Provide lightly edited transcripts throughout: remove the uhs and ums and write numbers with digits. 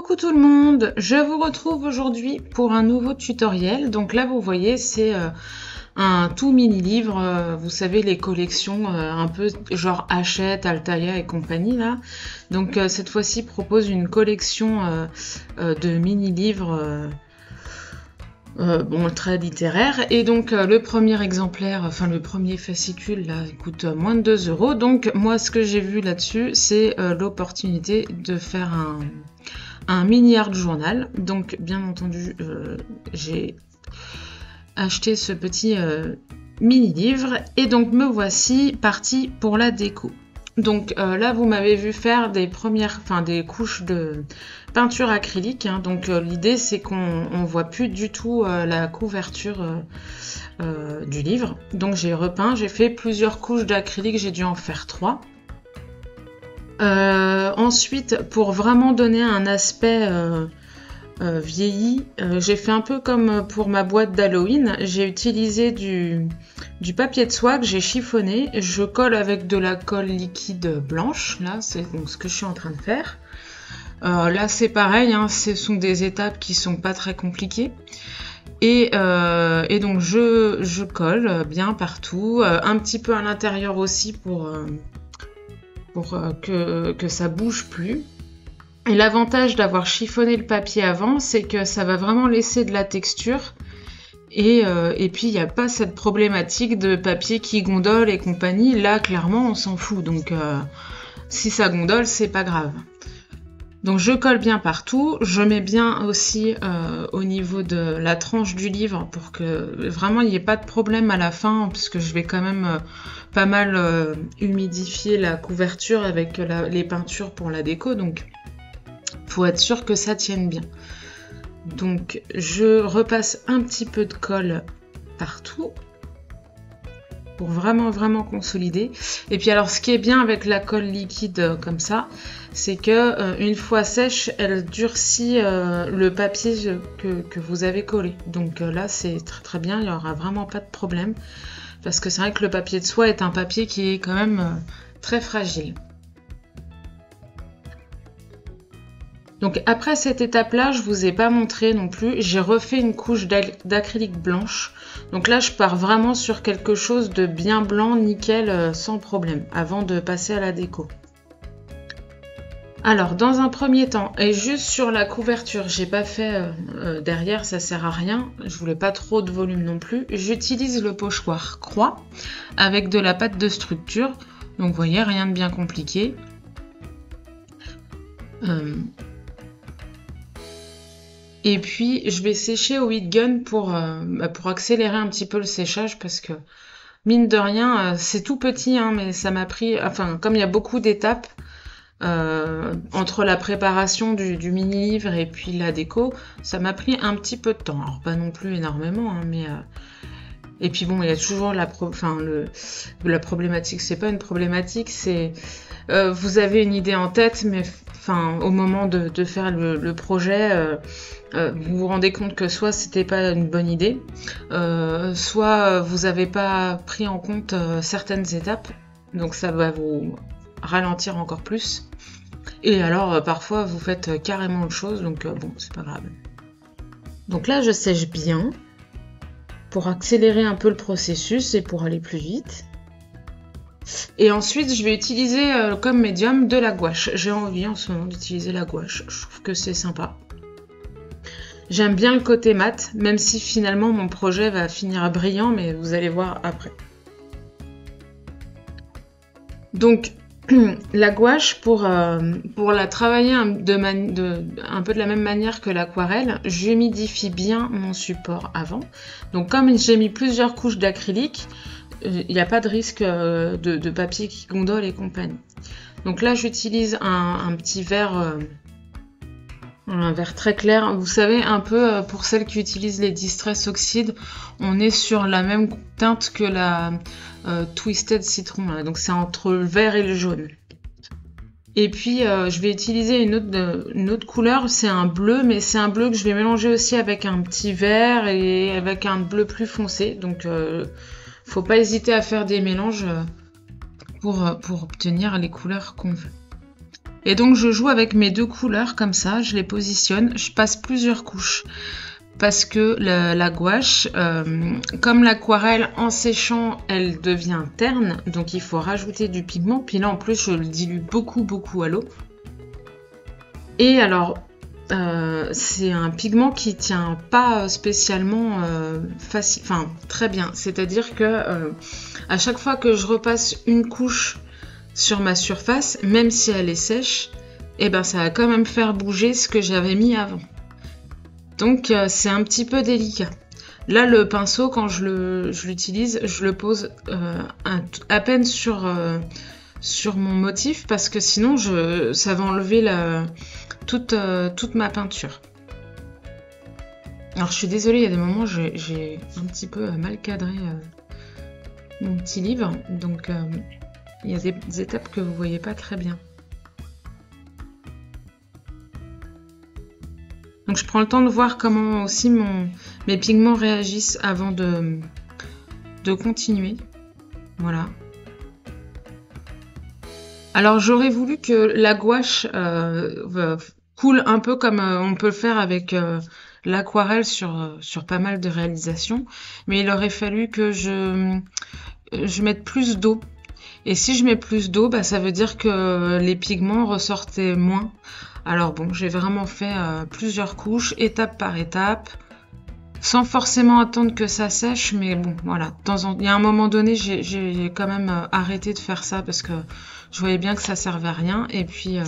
Coucou tout le monde, je vous retrouve aujourd'hui pour un nouveau tutoriel. Donc là vous voyez c'est un tout mini livre, vous savez les collections un peu genre Hachette, Altaïa et compagnie là. Donc cette fois-ci propose une collection de mini livres bon, très littéraire. Et donc le premier exemplaire, enfin le premier fascicule là, il coûte moins de 2 €. Donc moi ce que j'ai vu là-dessus, c'est l'opportunité de faire un mini art journal. Donc bien entendu, j'ai acheté ce petit mini livre et donc me voici partie pour la déco. Donc là vous m'avez vu faire des couches de peinture acrylique, hein. Donc l'idée c'est qu'on voit plus du tout la couverture du livre. Donc j'ai repeint, j'ai fait plusieurs couches d'acrylique, j'ai dû en faire 3. Ensuite, pour vraiment donner un aspect vieilli, j'ai fait un peu comme pour ma boîte d'Halloween. J'ai utilisé du papier de soie que j'ai chiffonné. Je colle avec de la colle liquide blanche. Là, c'est donc ce que je suis en train de faire. Là, c'est pareil, hein, ce sont des étapes qui sont pas très compliquées. Et donc, je colle bien partout, un petit peu à l'intérieur aussi pour que ça bouge plus. Et l'avantage d'avoir chiffonné le papier avant, c'est que ça va vraiment laisser de la texture. Et puis, il n'y a pas cette problématique de papier qui gondole et compagnie. Là, clairement, on s'en fout. Donc, si ça gondole, c'est pas grave. Donc, je colle bien partout. Je mets bien aussi au niveau de la tranche du livre pour que vraiment, il n'y ait pas de problème à la fin, puisque je vais quand même pas mal humidifier la couverture avec les peintures pour la déco. Donc, faut être sûr que ça tienne bien. Donc je repasse un petit peu de colle partout pour vraiment consolider. Et puis alors ce qui est bien avec la colle liquide comme ça, c'est que une fois sèche, elle durcit le papier que vous avez collé. Donc là c'est très bien, il n'y aura vraiment pas de problème. Parce que c'est vrai que le papier de soie est un papier qui est quand même très fragile. Donc après cette étape-là, je vous ai pas montré non plus, j'ai refait une couche d'acrylique blanche. Donc là, je pars vraiment sur quelque chose de bien blanc, nickel, sans problème, avant de passer à la déco. Alors, dans un premier temps, et juste sur la couverture, j'ai pas fait derrière, ça sert à rien, je voulais pas trop de volume non plus. J'utilise le pochoir croix avec de la pâte de structure. Donc vous voyez, rien de bien compliqué. Et puis, je vais sécher au heat gun pour accélérer un petit peu le séchage parce que, mine de rien, c'est tout petit, hein, mais ça m'a pris... Enfin, comme il y a beaucoup d'étapes entre la préparation du mini-livre et puis la déco, ça m'a pris un petit peu de temps. Alors, pas non plus énormément, hein, mais... Et puis bon, il y a toujours la problématique. C'est pas une problématique, c'est... vous avez une idée en tête, mais au moment de faire le projet, vous vous rendez compte que soit c'était pas une bonne idée, soit vous n'avez pas pris en compte certaines étapes, donc ça va vous ralentir encore plus. Et alors parfois vous faites carrément autre chose, donc bon, c'est pas grave. Donc là, je sèche bien pour accélérer un peu le processus et pour aller plus vite. Et ensuite, je vais utiliser comme médium de la gouache. J'ai envie en ce moment d'utiliser la gouache. Je trouve que c'est sympa. J'aime bien le côté mat, même si finalement mon projet va finir brillant, mais vous allez voir après. Donc, la gouache, pour la travailler un peu de la même manière que l'aquarelle, j'humidifie bien mon support avant. Donc, comme j'ai mis plusieurs couches d'acrylique, il n'y a pas de risque de papier qui gondole et compagnie. Donc là, j'utilise un petit verre, un verre très clair. Vous savez, un peu pour celles qui utilisent les Distress Oxide, on est sur la même teinte que la Twisted Citron. Là. Donc c'est entre le vert et le jaune. Et puis, je vais utiliser une autre couleur, c'est un bleu, mais c'est un bleu que je vais mélanger aussi avec un petit vert et avec un bleu plus foncé. Donc, faut pas hésiter à faire des mélanges pour obtenir les couleurs qu'on veut. Et donc je joue avec mes deux couleurs comme ça, je les positionne, je passe plusieurs couches. Parce que la gouache, comme l'aquarelle en séchant, elle devient terne, donc il faut rajouter du pigment. Puis là en plus je le dilue beaucoup à l'eau. Et alors c'est un pigment qui tient pas spécialement facile, enfin très bien. C'est-à-dire que à chaque fois que je repasse une couche sur ma surface, même si elle est sèche, et ben ça va quand même faire bouger ce que j'avais mis avant. Donc c'est un petit peu délicat. Là le pinceau quand je l'utilise, je le pose à peine sur mon motif parce que sinon ça va enlever toute ma peinture. Alors je suis désolée, il y a des moments j'ai un petit peu mal cadré mon petit livre, donc il y a des étapes que vous voyez pas très bien. Donc je prends le temps de voir comment aussi mes pigments réagissent avant de continuer. Voilà. Alors j'aurais voulu que la gouache coule un peu comme on peut le faire avec l'aquarelle sur pas mal de réalisations, mais il aurait fallu que je mette plus d'eau. Et si je mets plus d'eau, bah, ça veut dire que les pigments ressortaient moins. Alors bon, j'ai vraiment fait plusieurs couches, étape par étape, sans forcément attendre que ça sèche, mais bon, voilà. Il y a un moment donné, j'ai quand même arrêté de faire ça parce que je voyais bien que ça servait à rien. Et puis,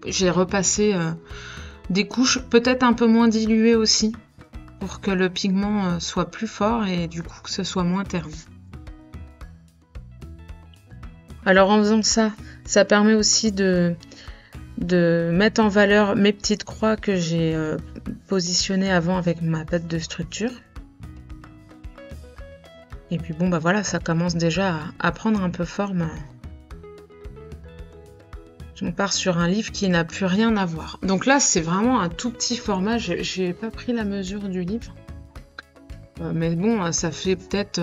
j'ai repassé des couches, peut-être un peu moins diluées aussi, pour que le pigment soit plus fort et du coup que ce soit moins terne. Alors en faisant ça, ça permet aussi de mettre en valeur mes petites croix que j'ai positionnées avant avec ma pâte de structure. Et puis bon bah voilà, ça commence déjà à prendre un peu forme. On part sur un livre qui n'a plus rien à voir. Donc là c'est vraiment un tout petit format, j'ai pas pris la mesure du livre. Mais bon, ça fait peut-être...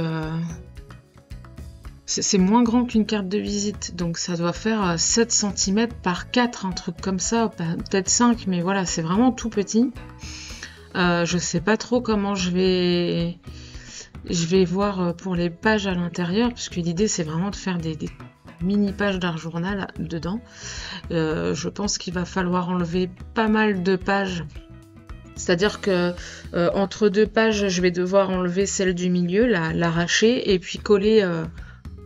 c'est moins grand qu'une carte de visite, donc ça doit faire 7 cm par 4, un truc comme ça, peut-être 5, mais voilà, c'est vraiment tout petit. Je sais pas trop comment je vais voir pour les pages à l'intérieur, puisque l'idée c'est vraiment de faire des mini pages d'art journal dedans. Je pense qu'il va falloir enlever pas mal de pages. C'est-à-dire que entre deux pages, je vais devoir enlever celle du milieu, l'arracher, et puis coller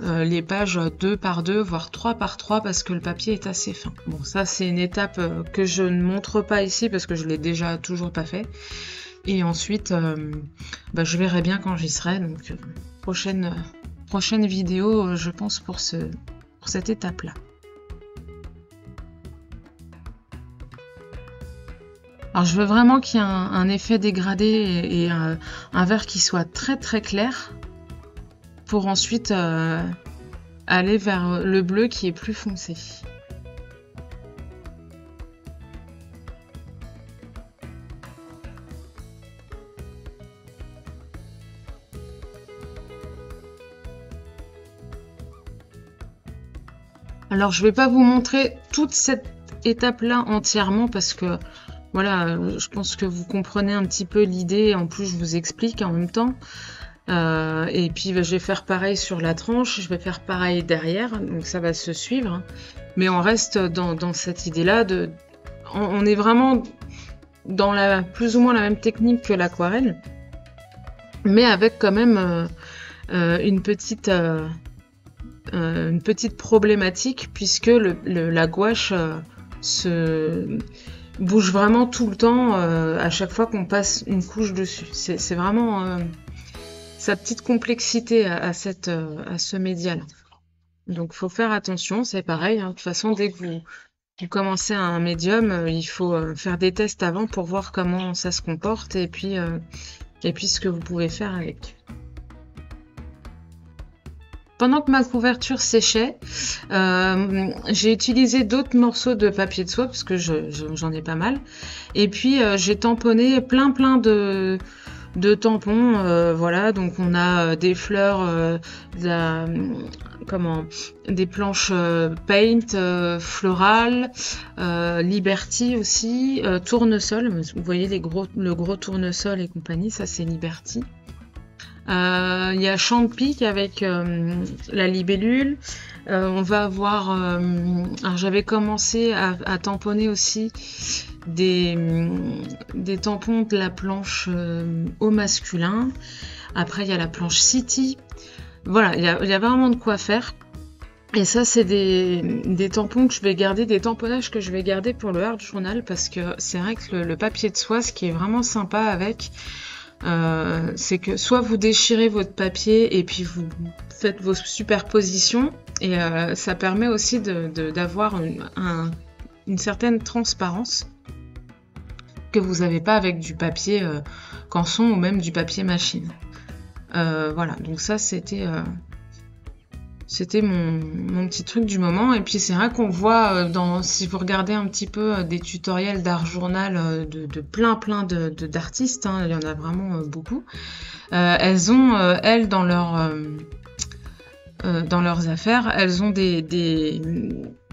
les pages 2 par 2, voire 3 par 3, parce que le papier est assez fin. Bon, ça c'est une étape que je ne montre pas ici, parce que je l'ai déjà toujours pas fait. Et ensuite, je verrai bien quand j'y serai. Donc, prochaine vidéo, je pense, pour cette étape-là. Alors je veux vraiment qu'il y ait un effet dégradé et un vert qui soit très très clair pour ensuite aller vers le bleu qui est plus foncé. Alors je vais pas vous montrer toute cette étape-là entièrement parce que voilà, je pense que vous comprenez un petit peu l'idée. En plus, je vous explique en même temps. Et puis, je vais faire pareil sur la tranche. Je vais faire pareil derrière. Donc, ça va se suivre. Mais on reste dans cette idée-là. On est vraiment dans plus ou moins la même technique que l'aquarelle. Mais avec quand même une petite problématique puisque la gouache bouge vraiment tout le temps à chaque fois qu'on passe une couche dessus. C'est vraiment sa petite complexité à ce média-là. Donc faut faire attention, c'est pareil. De toute façon, dès que vous commencez un médium, il faut faire des tests avant pour voir comment ça se comporte et puis ce que vous pouvez faire avec. Pendant que ma couverture séchait, j'ai utilisé d'autres morceaux de papier de soie parce que j'en ai pas mal. Et puis j'ai tamponné plein de de tampons, voilà, donc on a des fleurs, des planches paint, floral, Liberty aussi, tournesol, vous voyez le gros tournesol et compagnie, ça c'est Liberty. Il y a Champic avec la libellule. On va avoir... alors j'avais commencé à tamponner aussi des tampons de la planche au masculin. Après il y a la planche City. Voilà, il y a vraiment de quoi faire. Et ça c'est des tampons que je vais garder, des tamponnages que je vais garder pour le Art Journal, parce que c'est vrai que le papier de soie, ce qui est vraiment sympa avec... c'est que soit vous déchirez votre papier et puis vous faites vos superpositions, et ça permet aussi d'avoir une certaine transparence que vous n'avez pas avec du papier canson ou même du papier machine. Voilà, donc ça c'était mon petit truc du moment. Et puis c'est vrai qu'on voit, si vous regardez un petit peu des tutoriels d'art journal de plein d'artistes, hein, il y en a vraiment beaucoup, elles ont, elles, dans leurs affaires, elles ont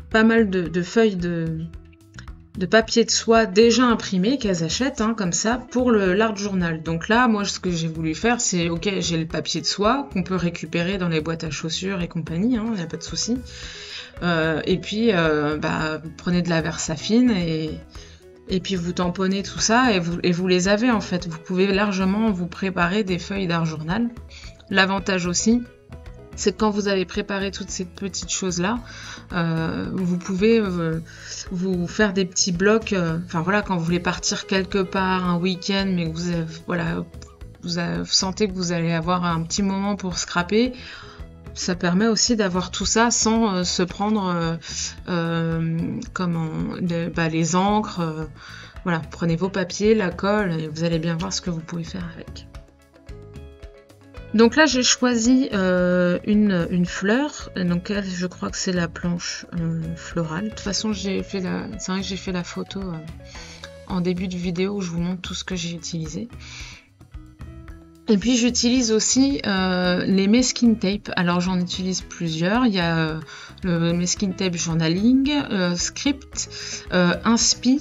pas mal de feuilles de papier de soie déjà imprimé qu'elles achètent, hein, comme ça, pour l'art journal. Donc là, moi, ce que j'ai voulu faire, c'est, ok, j'ai le papier de soie qu'on peut récupérer dans les boîtes à chaussures et compagnie, hein, y a pas de souci. Et puis, vous prenez de la Versafine et puis vous tamponnez tout ça et vous les avez, en fait. Vous pouvez largement vous préparer des feuilles d'art journal. L'avantage aussi, c'est que quand vous avez préparé toutes ces petites choses-là, vous pouvez vous faire des petits blocs. Voilà, quand vous voulez partir quelque part un week-end, mais que vous sentez que vous allez avoir un petit moment pour scraper, ça permet aussi d'avoir tout ça sans se prendre les encres. Voilà, prenez vos papiers, la colle, et vous allez bien voir ce que vous pouvez faire avec. Donc là, j'ai choisi une fleur, donc je crois que c'est la planche florale. De toute façon, c'est vrai que j'ai fait la photo en début de vidéo où je vous montre tout ce que j'ai utilisé. Et puis j'utilise aussi les Meskin Tape. Alors j'en utilise plusieurs. Il y a le Meskin Tape Journaling, Script, Inspi,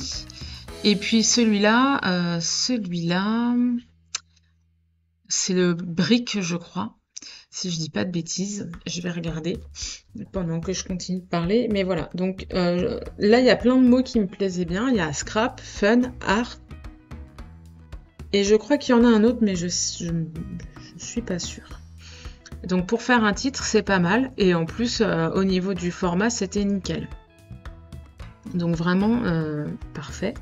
et puis celui-là, c'est le Brick, je crois, si je dis pas de bêtises. Je vais regarder pendant que je continue de parler. Mais voilà, donc là, il y a plein de mots qui me plaisaient bien. Il y a scrap, fun, art. Et je crois qu'il y en a un autre, mais je suis pas sûre. Donc pour faire un titre, c'est pas mal. Et en plus, au niveau du format, c'était nickel. Donc vraiment, parfait.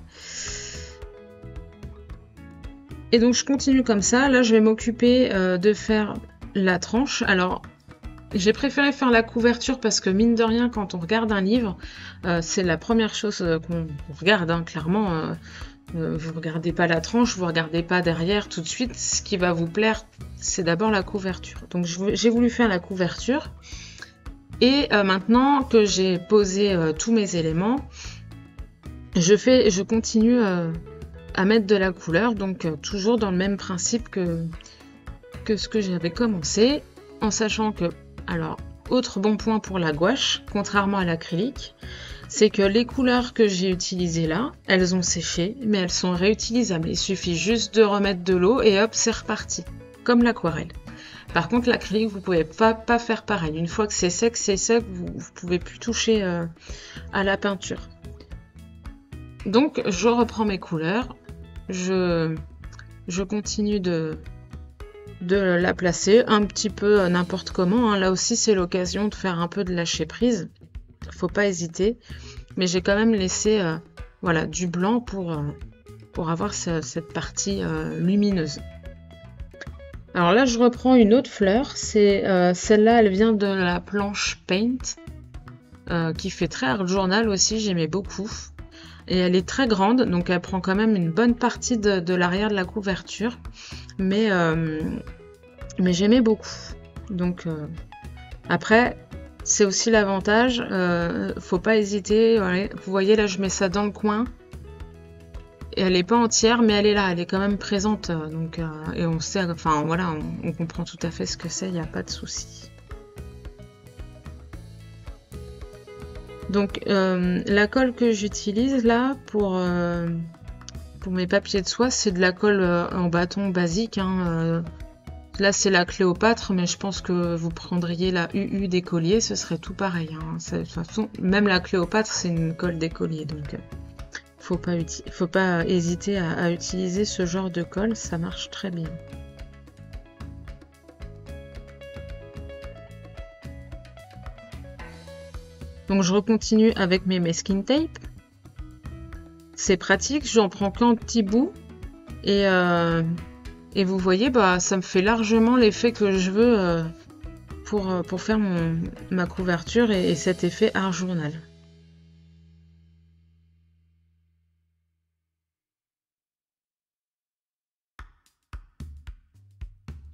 Et donc je continue comme ça. Là, je vais m'occuper de faire la tranche. Alors, j'ai préféré faire la couverture parce que mine de rien, quand on regarde un livre, c'est la première chose qu'on regarde, hein, clairement. Vous regardez pas la tranche, vous regardez pas derrière tout de suite. Ce qui va vous plaire, c'est d'abord la couverture. Donc j'ai voulu faire la couverture. Et maintenant que j'ai posé tous mes éléments, je continue à mettre de la couleur, donc toujours dans le même principe que ce que j'avais commencé, en sachant que, alors, autre bon point pour la gouache, contrairement à l'acrylique, c'est que les couleurs que j'ai utilisées là, elles ont séché, mais elles sont réutilisables. Il suffit juste de remettre de l'eau et hop, c'est reparti, comme l'aquarelle. Par contre, l'acrylique, vous pouvez pas faire pareil. Une fois que c'est sec, vous pouvez plus toucher à la peinture. Donc, je reprends mes couleurs, je continue de la placer un petit peu n'importe comment, hein. Là aussi, c'est l'occasion de faire un peu de lâcher prise. Faut pas hésiter. Mais j'ai quand même laissé voilà, du blanc pour avoir cette partie lumineuse. Alors là, je reprends une autre fleur. C'est celle-là, elle vient de la planche Paint, qui fait très art journal aussi. J'aimais beaucoup. Et elle est très grande, donc elle prend quand même une bonne partie de l'arrière de la couverture. Mais j'aimais beaucoup. Donc après, c'est aussi l'avantage. Faut pas hésiter. Voilà. Vous voyez là, je mets ça dans le coin. elle est pas entière, mais elle est là, elle est quand même présente. Donc, et on sait, enfin voilà, on comprend tout à fait ce que c'est, il n'y a pas de souci. Donc, la colle que j'utilise là pour mes papiers de soie, c'est de la colle en bâton basique, hein. Là, c'est la Cléopâtre, mais je pense que vous prendriez la UU d'écolier, ce serait tout pareil, hein. De toute façon, même la Cléopâtre, c'est une colle d'écolier, donc faut pas hésiter à utiliser ce genre de colle, ça marche très bien. Donc je recontinue avec mes masking tape. C'est pratique, j'en prends qu'un petit bout et vous voyez, bah ça me fait largement l'effet que je veux pour faire ma couverture et cet effet art journal.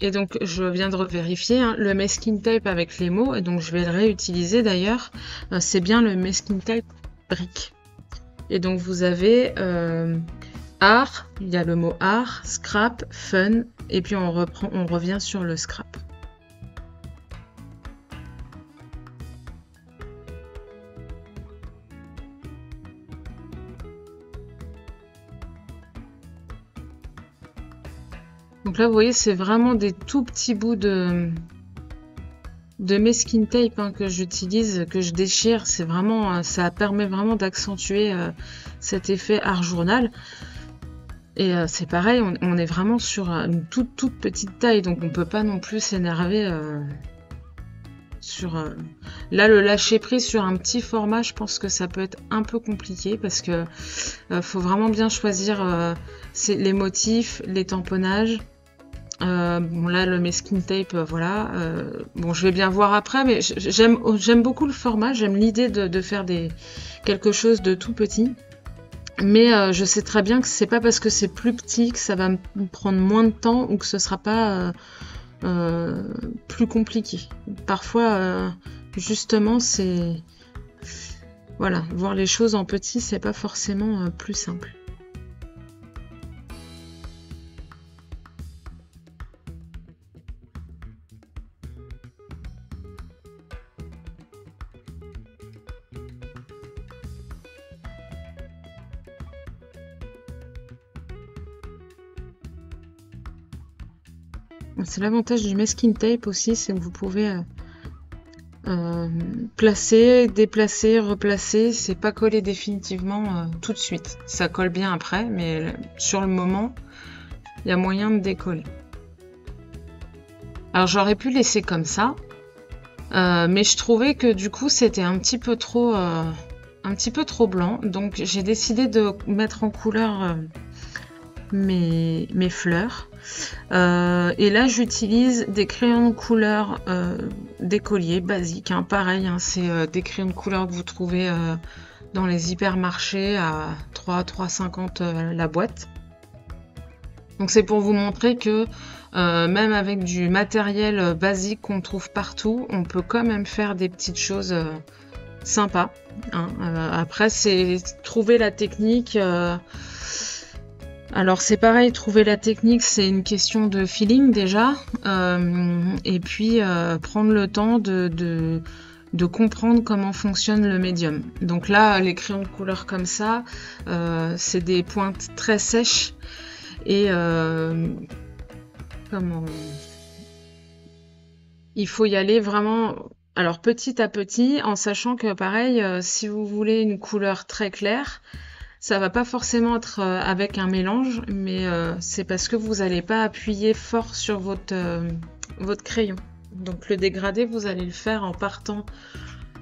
Et donc je viens de revérifier, hein, le masking tape avec les mots, et donc je vais le réutiliser d'ailleurs, c'est bien le masking tape brique. Et donc vous avez art, il y a le mot art, scrap, fun, et puis on revient sur le scrap. Donc là vous voyez c'est vraiment des tout petits bouts de masking tape, hein, que j'utilise, que je déchire, c'est vraiment, ça permet vraiment d'accentuer cet effet art journal. Et c'est pareil, on est vraiment sur une toute petite taille, donc on peut pas non plus s'énerver sur... Là, le lâcher prise sur un petit format, je pense que ça peut être un peu compliqué, parce que faut vraiment bien choisir les motifs, les tamponnages. Bon là le masking tape, voilà. Bon je vais bien voir après, mais j'aime beaucoup le format, j'aime l'idée de faire quelque chose de tout petit. Mais je sais très bien que c'est pas parce que c'est plus petit que ça va me prendre moins de temps ou que ce sera pas plus compliqué. Parfois justement c'est... Voilà, voir les choses en petit c'est pas forcément plus simple. C'est l'avantage du masking tape aussi, c'est que vous pouvez placer, déplacer, replacer, c'est pas collé définitivement tout de suite. Ça colle bien après, mais sur le moment, il y a moyen de décoller. Alors j'aurais pu laisser comme ça, mais je trouvais que du coup c'était un petit peu trop blanc, donc j'ai décidé de mettre en couleur mes fleurs. Et là j'utilise des crayons de couleur d'écolier basiques, hein, pareil, hein, c'est des crayons de couleur que vous trouvez dans les hypermarchés à 3,50 la boîte. Donc c'est pour vous montrer que même avec du matériel basique qu'on trouve partout, on peut quand même faire des petites choses sympas, hein. Après c'est trouver la technique. Alors c'est pareil, trouver la technique c'est une question de feeling déjà, et puis prendre le temps de comprendre comment fonctionne le médium. Donc là les crayons de couleur comme ça, c'est des pointes très sèches et il faut y aller vraiment, alors petit à petit, en sachant que pareil, si vous voulez une couleur très claire, ça va pas forcément être avec un mélange, mais c'est parce que vous n'allez pas appuyer fort sur votre crayon. Donc le dégradé, vous allez le faire en partant,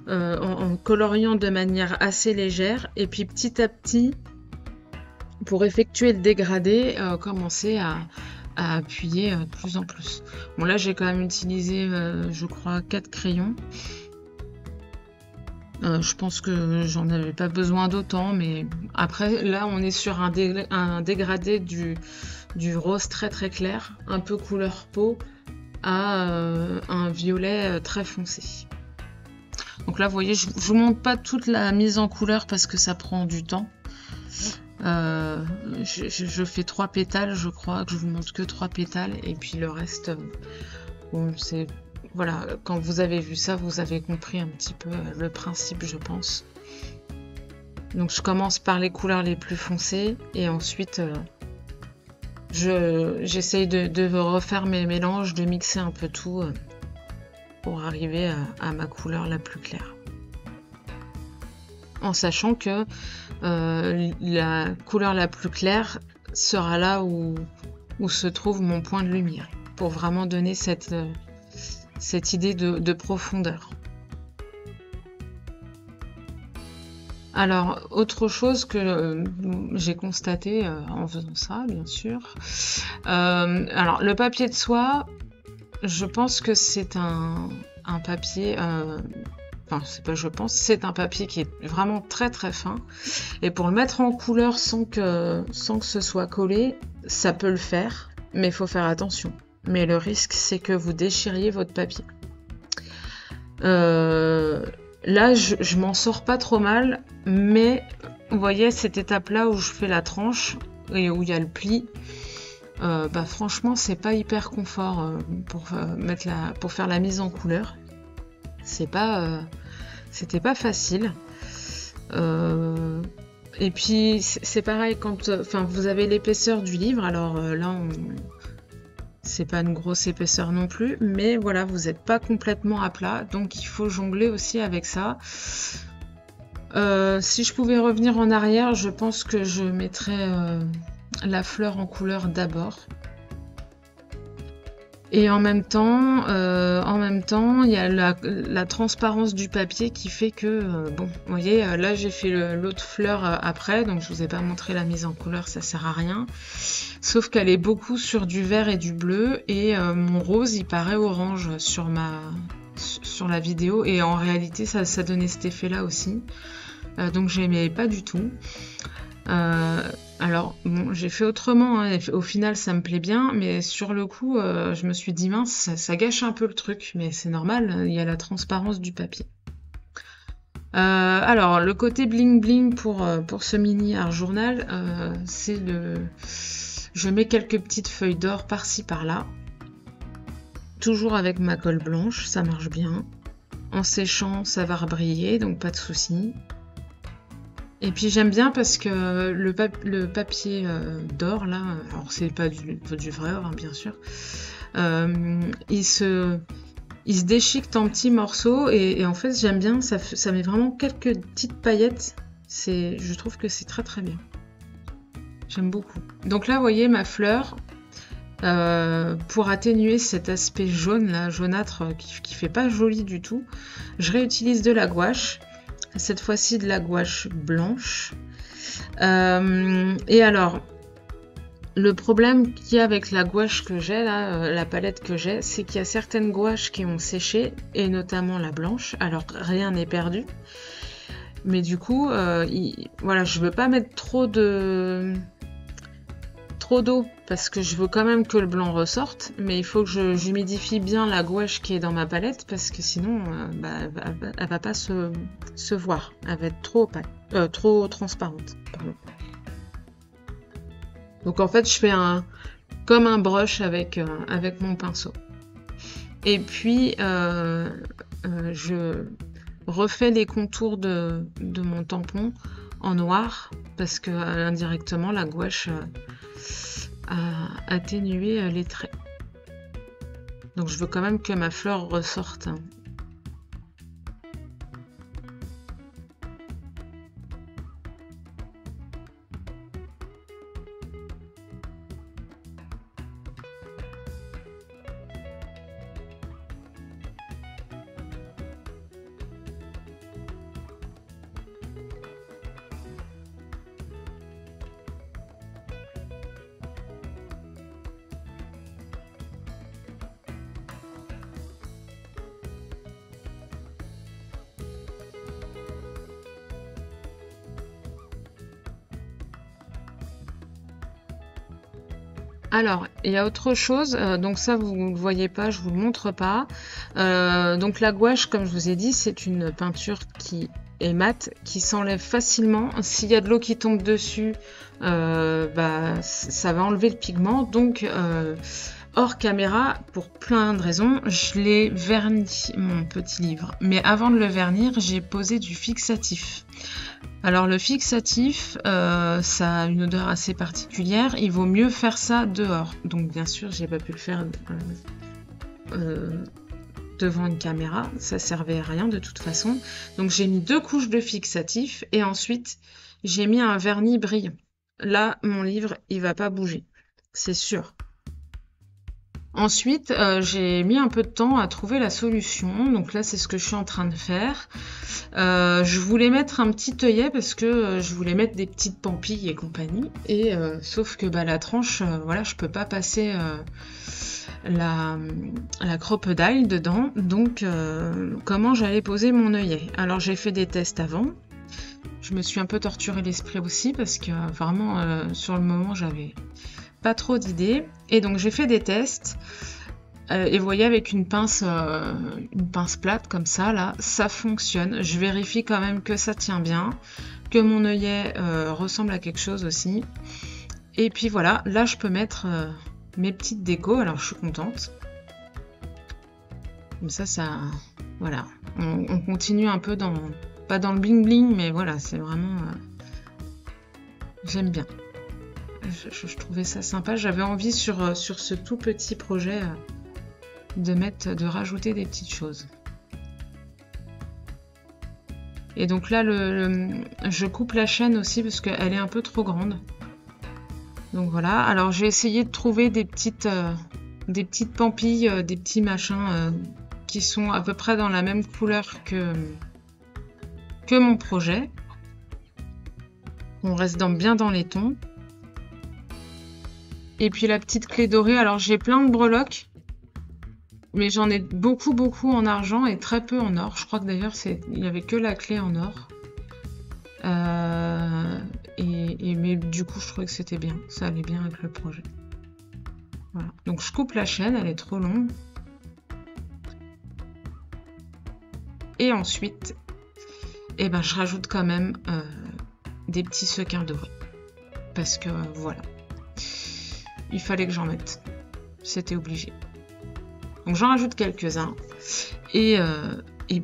en coloriant de manière assez légère, et puis petit à petit, pour effectuer le dégradé, commencer à appuyer de plus en plus. Bon là j'ai quand même utilisé, je crois, 4 crayons. Je pense que j'en avais pas besoin d'autant, mais après là on est sur un dégradé du rose très très clair, un peu couleur peau, à un violet très foncé. Donc là vous voyez, je vous montre pas toute la mise en couleur parce que ça prend du temps. Je fais 3 pétales, je crois que je vous montre que 3 pétales, et puis le reste, bon, c'est... Voilà, quand vous avez vu ça, vous avez compris un petit peu le principe, je pense. Donc je commence par les couleurs les plus foncées, et ensuite j'essaye de refaire mes mélanges, de mixer un peu tout pour arriver à ma couleur la plus claire. En sachant que la couleur la plus claire sera là où se trouve mon point de lumière, pour vraiment donner cette idée de profondeur. Alors, autre chose que j'ai constaté en faisant ça, bien sûr. Alors, le papier de soie, je pense que c'est un papier... Enfin, c'est pas je pense, c'est un papier qui est vraiment très très fin. Et pour le mettre en couleur sans que ce soit collé, ça peut le faire, mais il faut faire attention. Mais le risque, c'est que vous déchiriez votre papier. Là, je m'en sors pas trop mal, mais vous voyez cette étape-là où je fais la tranche et où il y a le pli, bah franchement, c'est pas hyper confort pour faire la mise en couleur. C'était pas facile. Et puis c'est pareil quand, vous avez l'épaisseur du livre. Alors là, c'est pas une grosse épaisseur non plus, mais voilà, vous n'êtes pas complètement à plat, donc il faut jongler aussi avec ça. Si je pouvais revenir en arrière, je pense que je mettrais la fleur en couleur d'abord. Et en même temps, il y a la transparence du papier qui fait que, bon, vous voyez, là j'ai fait l'autre fleur après, donc je vous ai pas montré la mise en couleur, ça sert à rien. Sauf qu'elle est beaucoup sur du vert et du bleu, et mon rose il paraît orange sur la vidéo, et en réalité ça donnait cet effet-là aussi. Donc j'aimais pas du tout. Alors bon, j'ai fait autrement, hein, au final ça me plaît bien, mais sur le coup je me suis dit mince, ça gâche un peu le truc, mais c'est normal, il y a la transparence du papier. Alors le côté bling bling pour ce mini art journal, c'est je mets quelques petites feuilles d'or par-ci par-là, toujours avec ma colle blanche, ça marche bien. En séchant ça va rebriller, donc pas de souci. Et puis j'aime bien parce que le papier d'or là, alors c'est pas du vrai or, hein, bien sûr, il se déchiquette en petits morceaux, et en fait j'aime bien, ça met vraiment quelques petites paillettes, je trouve que c'est très très bien. J'aime beaucoup. Donc là vous voyez ma fleur, pour atténuer cet aspect jaune là, jaunâtre, qui fait pas joli du tout, je réutilise de la gouache. Cette fois-ci de la gouache blanche. Et alors, le problème qu'il y a avec la gouache que j'ai là, la palette que j'ai, c'est qu'il y a certaines gouaches qui ont séché, et notamment la blanche. Alors rien n'est perdu, mais du coup, voilà, je veux pas mettre trop d'eau parce que je veux quand même que le blanc ressorte, mais il faut que j'humidifie bien la gouache qui est dans ma palette, parce que sinon elle va pas se voir, elle va être trop opaque, trop transparente, pardon. Donc en fait je fais comme un brush avec mon pinceau, et puis je refais les contours de mon tampon en noir, parce que indirectement la gouache a atténué les traits. Donc je veux quand même que ma fleur ressorte. Alors, il y a autre chose, donc ça vous ne le voyez pas, je vous le montre pas. Donc la gouache, comme je vous ai dit, c'est une peinture qui et mat qui s'enlève facilement. S'il y a de l'eau qui tombe dessus, ça va enlever le pigment. Donc, hors caméra, pour plein de raisons, je l'ai verni, mon petit livre. Mais avant de le vernir, j'ai posé du fixatif. Alors le fixatif, ça a une odeur assez particulière. Il vaut mieux faire ça dehors. Donc bien sûr, j'ai pas pu le faire devant une caméra. Ça servait à rien de toute façon. Donc j'ai mis 2 couches de fixatif et ensuite j'ai mis un vernis brillant. Là, mon livre, il va pas bouger. C'est sûr. Ensuite, j'ai mis un peu de temps à trouver la solution. Donc là, c'est ce que je suis en train de faire. Je voulais mettre un petit œillet parce que je voulais mettre des petites pampilles et compagnie. Et sauf que la tranche, voilà, je peux pas passer la crocodile dedans. Donc, comment j'allais poser mon œillet? Alors, j'ai fait des tests avant. Je me suis un peu torturé l'esprit aussi parce que vraiment, sur le moment, j'avais pas trop d'idées. Et donc j'ai fait des tests et vous voyez avec une pince plate comme ça là, ça fonctionne. Je vérifie quand même que ça tient bien, que mon œillet ressemble à quelque chose aussi. Et puis voilà, là je peux mettre mes petites décos. Alors je suis contente. Comme ça voilà, on continue un peu pas dans le bling bling, mais voilà, c'est vraiment j'aime bien. Je trouvais ça sympa. J'avais envie sur ce tout petit projet de rajouter des petites choses. Et donc là, je coupe la chaîne aussi parce qu'elle est un peu trop grande. Donc voilà. Alors j'ai essayé de trouver des petites pampilles, des petits machins qui sont à peu près dans la même couleur que mon projet. On reste bien dans les tons. Et puis la petite clé dorée, alors j'ai plein de breloques, mais j'en ai beaucoup en argent et très peu en or. Je crois que d'ailleurs il n'y avait que la clé en or. Mais du coup je trouvais que c'était bien, ça allait bien avec le projet. Voilà. Donc je coupe la chaîne, elle est trop longue. Et ensuite, je rajoute quand même des petits sequins dorés. Parce que voilà. Il fallait que j'en mette. C'était obligé. Donc j'en rajoute quelques-uns. Et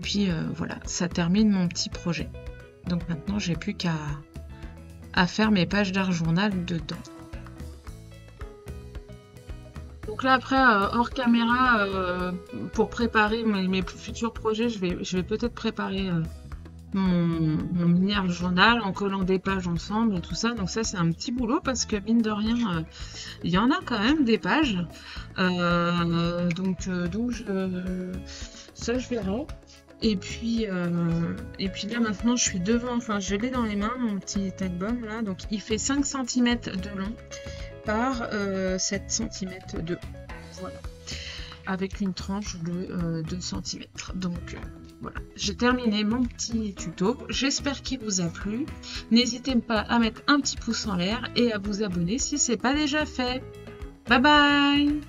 puis voilà, ça termine mon petit projet. Donc maintenant, j'ai plus qu'à faire mes pages d'art journal dedans. Donc là après, hors caméra, pour préparer mes futurs projets, je vais peut-être préparer mon mini-art journal en collant des pages ensemble et tout ça. Donc ça c'est un petit boulot parce que mine de rien il y en a quand même des pages, donc ça je verrai. Et puis là maintenant je suis devant, enfin je l'ai dans les mains mon petit album là, donc il fait 5 cm de long par 7 cm de haut, voilà, avec une tranche de 2 cm. Donc voilà, j'ai terminé mon petit tuto. J'espère qu'il vous a plu. N'hésitez pas à mettre un petit pouce en l'air et à vous abonner si ce n'est pas déjà fait. Bye bye!